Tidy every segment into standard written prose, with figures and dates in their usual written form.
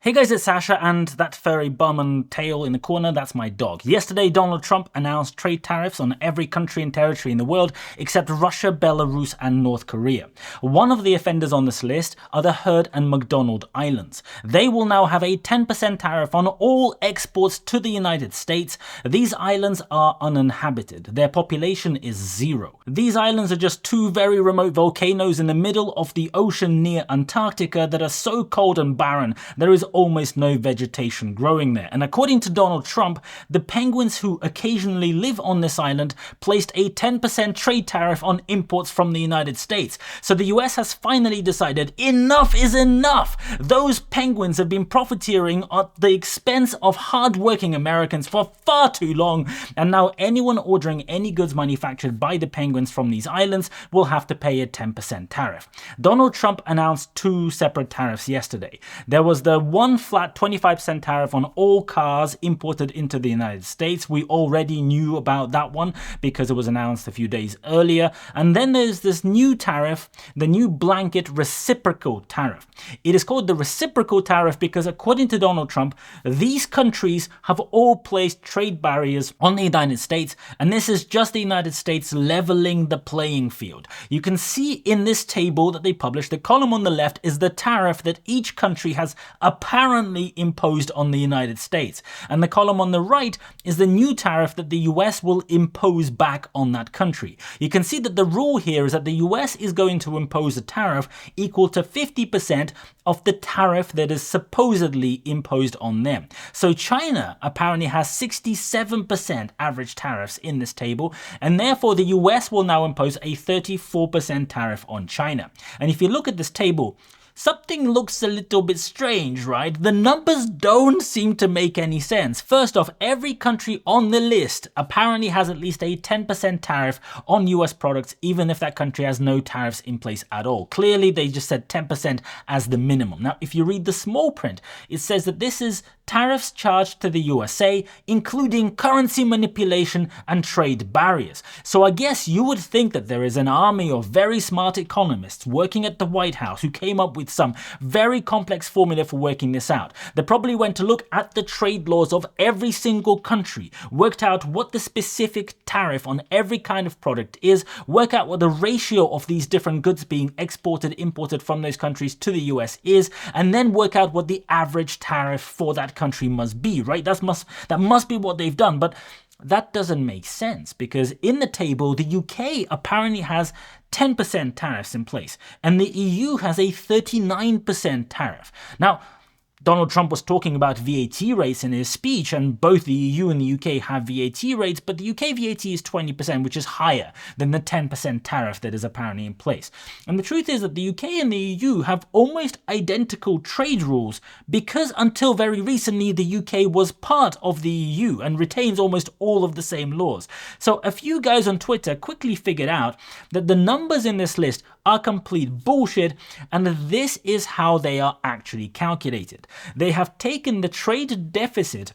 Hey guys, it's Sasha, and that furry bum and tail in the corner, that's my dog. Yesterday, Donald Trump announced trade tariffs on every country and territory in the world except Russia, Belarus, and North Korea. One of the offenders on this list are the Heard and McDonald Islands. They will now have a 10% tariff on all exports to the United States. These islands are uninhabited. Their population is 0. These islands are just two very remote volcanoes in the middle of the ocean near Antarctica that are so cold and barren, there is almost no vegetation growing there. And according to Donald Trump, the penguins who occasionally live on this island placed a 10% trade tariff on imports from the United States. So the US has finally decided enough is enough. Those penguins have been profiteering at the expense of hard-working Americans for far too long, and now anyone ordering any goods manufactured by the penguins from these islands will have to pay a 10% tariff. Donald Trump announced two separate tariffs yesterday. There was the one flat 25% tariff on all cars imported into the United States. We already knew about that one because it was announced a few days earlier. And then there's this new tariff, the new blanket reciprocal tariff. It is called the reciprocal tariff because, according to Donald Trump, these countries have all placed trade barriers on the United States, and this is just the United States leveling the playing field. You can see in this table that they published, the column on the left is the tariff that each country has apparently imposed on the United States. And the column on the right is the new tariff that the US will impose back on that country. You can see that the rule here is that the US is going to impose a tariff equal to 50% of the tariff that is supposedly imposed on them. So China apparently has 67% average tariffs in this table, and therefore the US will now impose a 34% tariff on China. And if you look at this table, something looks a little bit strange, right? The numbers don't seem to make any sense. First off, every country on the list apparently has at least a 10% tariff on US products, even if that country has no tariffs in place at all. Clearly, they just said 10% as the minimum. Now, if you read the small print, it says that this is tariffs charged to the USA, including currency manipulation and trade barriers. So I guess you would think that there is an army of very smart economists working at the White House who came up with some very complex formula for working this out. They probably went to look at the trade laws of every single country, worked out what the specific tariff on every kind of product is, work out what the ratio of these different goods being exported, imported from those countries to the US is, and then work out what the average tariff for that country must be, right? That must be what they've done, but that doesn't make sense because in the table, the UK apparently has 10% tariffs in place and the EU has a 39% tariff. Now, Donald Trump was talking about VAT rates in his speech, and both the EU and the UK have VAT rates, but the UK VAT is 20%, which is higher than the 10% tariff that is apparently in place. And the truth is that the UK and the EU have almost identical trade rules because until very recently, the UK was part of the EU and retains almost all of the same laws. So a few guys on Twitter quickly figured out that the numbers in this list are complete bullshit, and this is how they are actually calculated. They have taken the trade deficit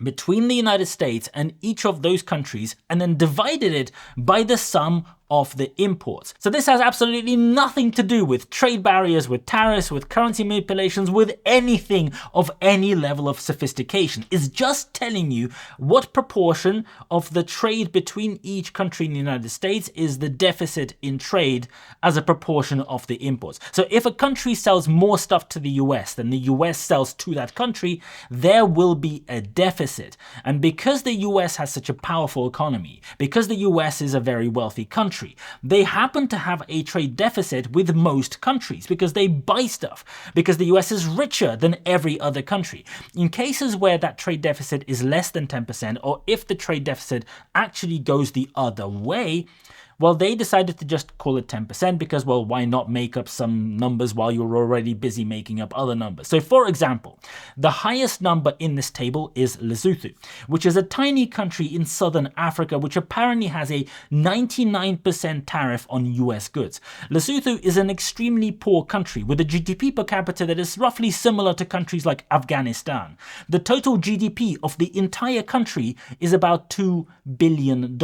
between the United States and each of those countries and then divided it by the sum of the imports. So this has absolutely nothing to do with trade barriers, with tariffs, with currency manipulations, with anything of any level of sophistication. It's just telling you what proportion of the trade between each country in the United States is the deficit in trade as a proportion of the imports. So if a country sells more stuff to the US than the US sells to that country, there will be a deficit. And because the US has such a powerful economy, because the US is a very wealthy country, they happen to have a trade deficit with most countries because they buy stuff, because the US is richer than every other country. In cases where that trade deficit is less than 10%, or if the trade deficit actually goes the other way, well, they decided to just call it 10% because, well, why not make up some numbers while you're already busy making up other numbers? So, for example, the highest number in this table is Lesotho, which is a tiny country in southern Africa, which apparently has a 99% tariff on US goods. Lesotho is an extremely poor country with a GDP per capita that is roughly similar to countries like Afghanistan. The total GDP of the entire country is about $2 billion.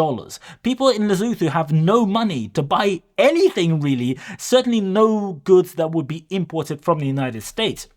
People in Lesotho have no money to buy anything really, certainly no goods that would be imported from the United States.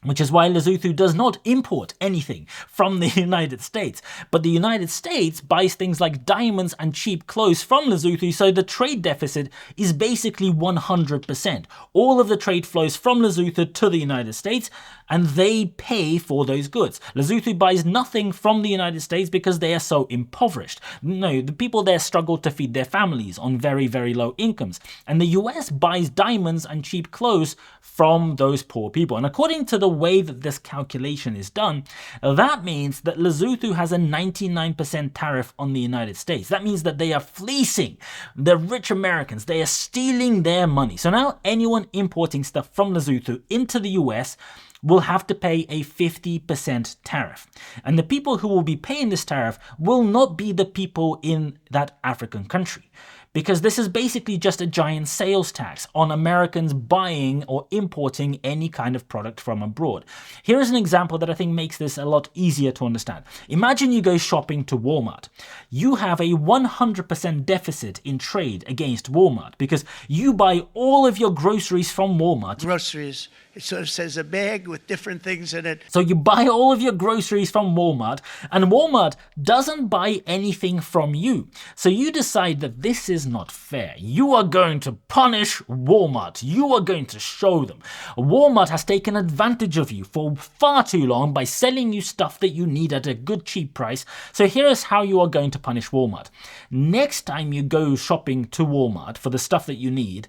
which is why Lesotho does not import anything from the United States. But the United States buys things like diamonds and cheap clothes from Lesotho, so the trade deficit is basically 100%. All of the trade flows from Lesotho to the United States, and they pay for those goods. Lesotho buys nothing from the United States because they are so impoverished. No, the people there struggle to feed their families on very, very low incomes. And the US buys diamonds and cheap clothes from those poor people. And according to the way that this calculation is done, that means that Lesotho has a 99% tariff on the United States. That means that they are fleecing the rich Americans. They are stealing their money. So now anyone importing stuff from Lesotho into the US will have to pay a 50% tariff. And the people who will be paying this tariff will not be the people in that African country, because this is basically just a giant sales tax on Americans buying or importing any kind of product from abroad. Here is an example that I think makes this a lot easier to understand. Imagine you go shopping to Walmart. You have a 100% deficit in trade against Walmart because you buy all of your groceries from Walmart. Groceries. It sort of says a bag with different things in it. So you buy all of your groceries from Walmart, and Walmart doesn't buy anything from you. So you decide that this is not fair. You are going to punish Walmart. You are going to show them. Walmart has taken advantage of you for far too long by selling you stuff that you need at a good cheap price. So here is how you are going to punish Walmart. Next time you go shopping to Walmart for the stuff that you need,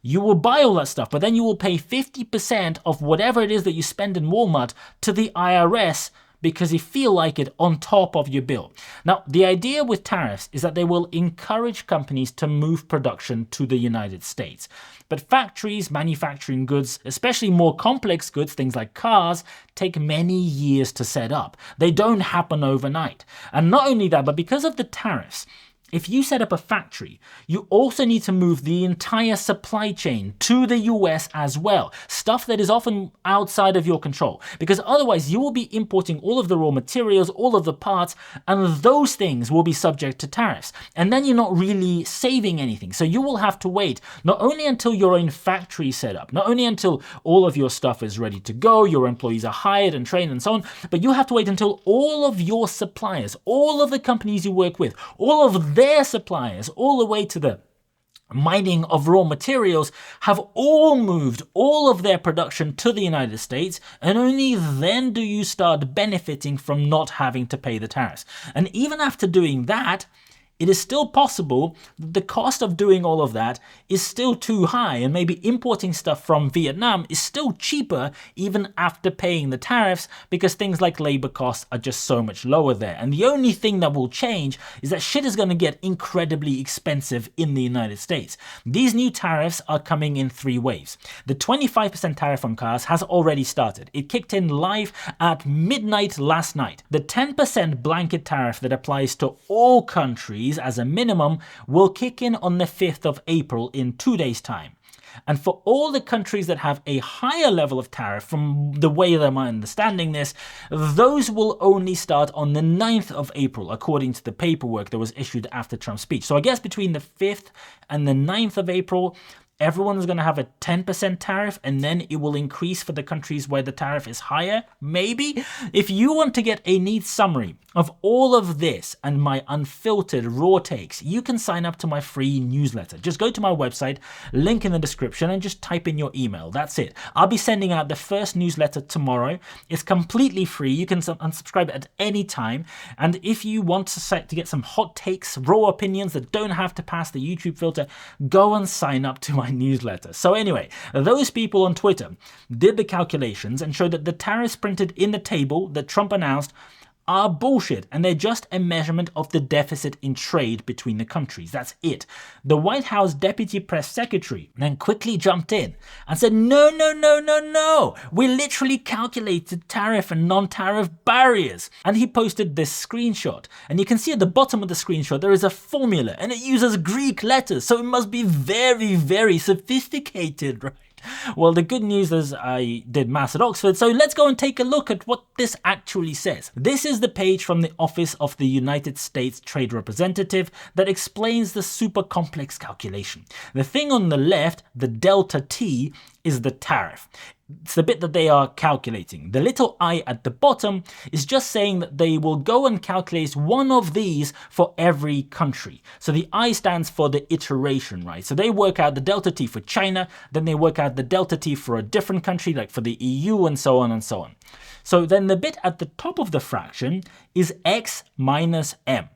you will buy all that stuff, but then you will pay 50% of whatever it is that you spend in Walmart to the IRS because you feel like it on top of your bill. Now, the idea with tariffs is that they will encourage companies to move production to the United States. But factories manufacturing goods, especially more complex goods, things like cars, take many years to set up. They don't happen overnight. And not only that, but because of the tariffs, if you set up a factory, you also need to move the entire supply chain to the US as well. Stuff that is often outside of your control. Because otherwise you will be importing all of the raw materials, all of the parts, and those things will be subject to tariffs. And then you're not really saving anything. So you will have to wait not only until your own factory is set up, not only until all of your stuff is ready to go, your employees are hired and trained and so on, but you have to wait until all of your suppliers, all of the companies you work with, all of their suppliers, all the way to the mining of raw materials, have all moved all of their production to the United States, and only then do you start benefiting from not having to pay the tariffs. And even after doing that, it is still possible that the cost of doing all of that is still too high, and maybe importing stuff from Vietnam is still cheaper even after paying the tariffs because things like labor costs are just so much lower there. And the only thing that will change is that shit is going to get incredibly expensive in the United States. These new tariffs are coming in 3 waves. The 25% tariff on cars has already started. It kicked in live at midnight last night. The 10% blanket tariff that applies to all countries as a minimum will kick in on the 5th of April in 2 days' time. And for all the countries that have a higher level of tariff, from the way that I'm understanding this, those will only start on the 9th of April, according to the paperwork that was issued after Trump's speech. So I guess between the 5th and the 9th of April, everyone's going to have a 10% tariff, and then it will increase for the countries where the tariff is higher, maybe? If you want to get a neat summary of all of this and my unfiltered raw takes, you can sign up to my free newsletter. Just go to my website, link in the description, and just type in your email. That's it. I'll be sending out the first newsletter tomorrow. It's completely free. You can unsubscribe at any time. And if you want to get some hot takes, raw opinions that don't have to pass the YouTube filter, go and sign up to my newsletter. So anyway, those people on Twitter did the calculations and showed that the tariffs printed in the table that Trump announced are bullshit, and they're just a measurement of the deficit in trade between the countries. That's it. The White House Deputy Press Secretary then quickly jumped in and said, no. We literally calculated tariff and non-tariff barriers. And he posted this screenshot. And you can see at the bottom of the screenshot, there is a formula, and it uses Greek letters. So it must be very, very sophisticated, right? Well, the good news is I did maths at Oxford, so let's go and take a look at what this actually says. This is the page from the Office of the United States Trade Representative that explains the super complex calculation. The thing on the left, the delta T, is the tariff. It's the bit that they are calculating. The little I at the bottom is just saying that they will go and calculate one of these for every country. So the I stands for the iteration, right? So they work out the delta T for China, then they work out the delta T for a different country, like for the EU and so on and so on. So then the bit at the top of the fraction is X minus M.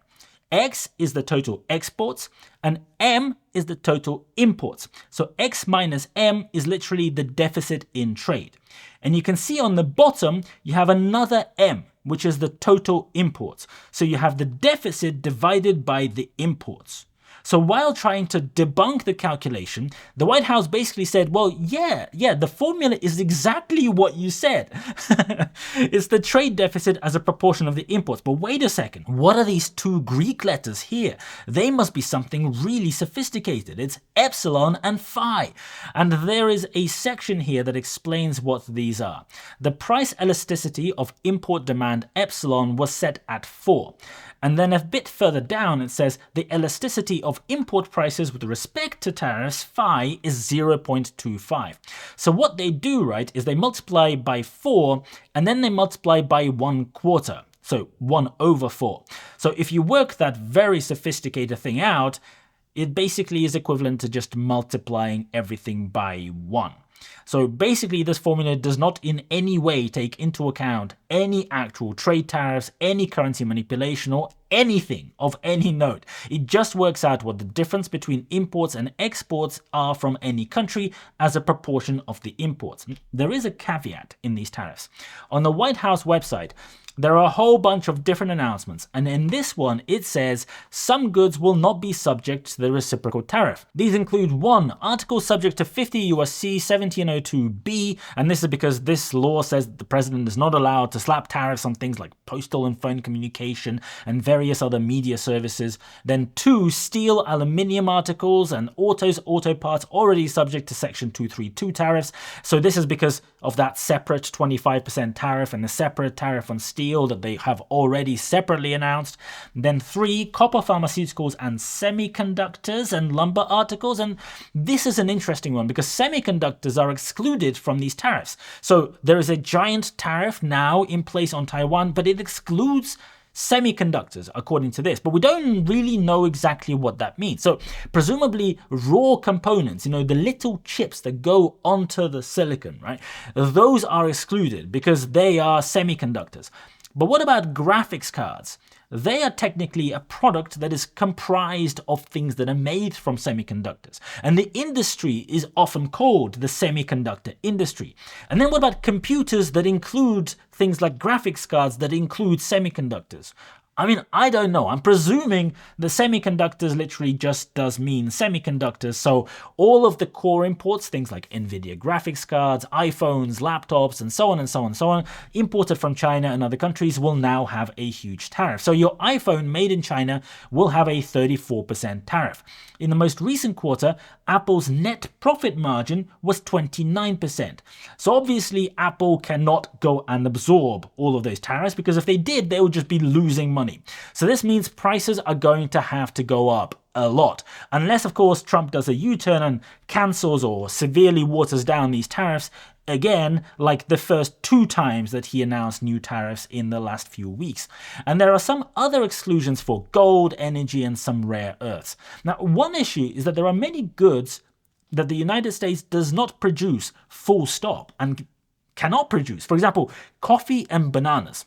X is the total exports and M is the total imports. So X minus M is literally the deficit in trade. And you can see on the bottom, you have another M, which is the total imports. So you have the deficit divided by the imports. So while trying to debunk the calculation, the White House basically said, well, yeah, the formula is exactly what you said. It's the trade deficit as a proportion of the imports. But wait a second, what are these two Greek letters here? They must be something really sophisticated. It's epsilon and phi. And there is a section here that explains what these are. The price elasticity of import demand epsilon was set at 4. And then a bit further down, it says the elasticity of import prices with respect to tariffs, phi, is 0.25. So what they do, right, is they multiply by 4 and then they multiply by 1/4. So 1/4. So if you work that very sophisticated thing out, it basically is equivalent to just multiplying everything by 1. So basically this formula does not in any way take into account any actual trade tariffs, any currency manipulation or anything of any note. It just works out what the difference between imports and exports are from any country as a proportion of the imports. There is a caveat in these tariffs. On the White House website, there are a whole bunch of different announcements, and in this one it says some goods will not be subject to the reciprocal tariff. These include 1. Articles subject to 50 U.S.C. 1702b, and this is because this law says that the president is not allowed to slap tariffs on things like postal and phone communication and various other media services. Then 2. Steel, aluminium articles and auto parts already subject to section 232 tariffs. So this is because of that separate 25% tariff and the separate tariff on steel that they have already separately announced. Then 3, copper, pharmaceuticals and semiconductors and lumber articles. And this is an interesting one because semiconductors are excluded from these tariffs. So there is a giant tariff now in place on Taiwan, but it excludes semiconductors according to this, but we don't really know exactly what that means. So presumably raw components, the little chips that go onto the silicon, right? Those are excluded because they are semiconductors. But what about graphics cards? They are technically a product that is comprised of things that are made from semiconductors. And the industry is often called the semiconductor industry. And then what about computers that include things like graphics cards that include semiconductors? I don't know. I'm presuming the semiconductors literally just does mean semiconductors. So all of the core imports, things like NVIDIA graphics cards, iPhones, laptops, and so on and so on and so on, imported from China and other countries will now have a huge tariff. So your iPhone made in China will have a 34% tariff. In the most recent quarter, Apple's net profit margin was 29%. So obviously Apple cannot go and absorb all of those tariffs because if they did, they would just be losing money. So this means prices are going to have to go up a lot. Unless, of course, Trump does a U-turn and cancels or severely waters down these tariffs, again, like the first 2 times that he announced new tariffs in the last few weeks. And there are some other exclusions for gold, energy, and some rare earths. Now, one issue is that there are many goods that the United States does not produce full stop and cannot produce. For example, coffee and bananas.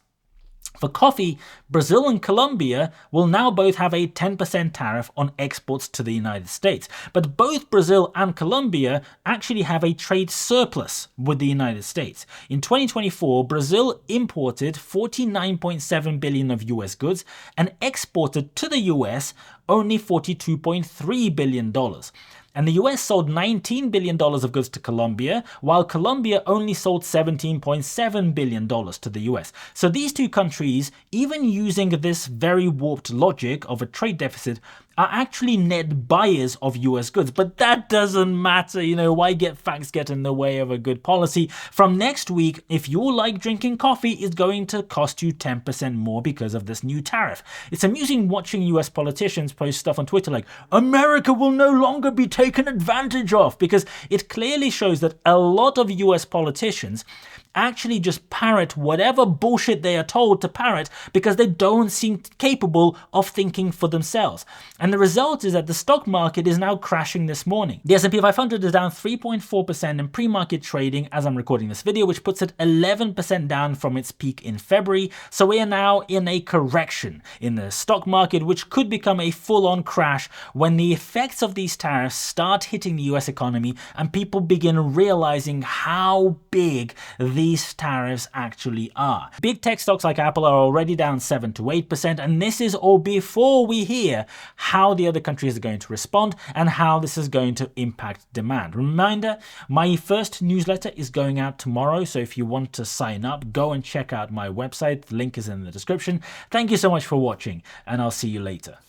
For coffee, Brazil and Colombia will now both have a 10% tariff on exports to the United States. But both Brazil and Colombia actually have a trade surplus with the United States. In 2024, Brazil imported 49.7 billion of US goods and exported to the US only $42.3 billion. And the US sold $19 billion of goods to Colombia, while Colombia only sold $17.7 billion to the US. So these two countries, even using this very warped logic of a trade deficit, are actually net buyers of US goods. But that doesn't matter, why get facts get in the way of a good policy? From next week, if you like drinking coffee, it's going to cost you 10% more because of this new tariff. It's amusing watching US politicians post stuff on Twitter like, America will no longer be taken advantage of, because it clearly shows that a lot of US politicians actually just parrot whatever bullshit they are told to parrot because they don't seem capable of thinking for themselves. And the result is that the stock market is now crashing this morning. The S&P 500 is down 3.4% in pre-market trading as I'm recording this video, which puts it 11% down from its peak in February. So we are now in a correction in the stock market, which could become a full-on crash when the effects of these tariffs start hitting the US economy and people begin realizing how big these tariffs actually are. Big tech stocks like Apple are already down 7 to 8%, and this is all before we hear how the other countries are going to respond and how this is going to impact demand. Reminder, my first newsletter is going out tomorrow, so if you want to sign up, go and check out my website. The link is in the description. Thank you so much for watching, and I'll see you later.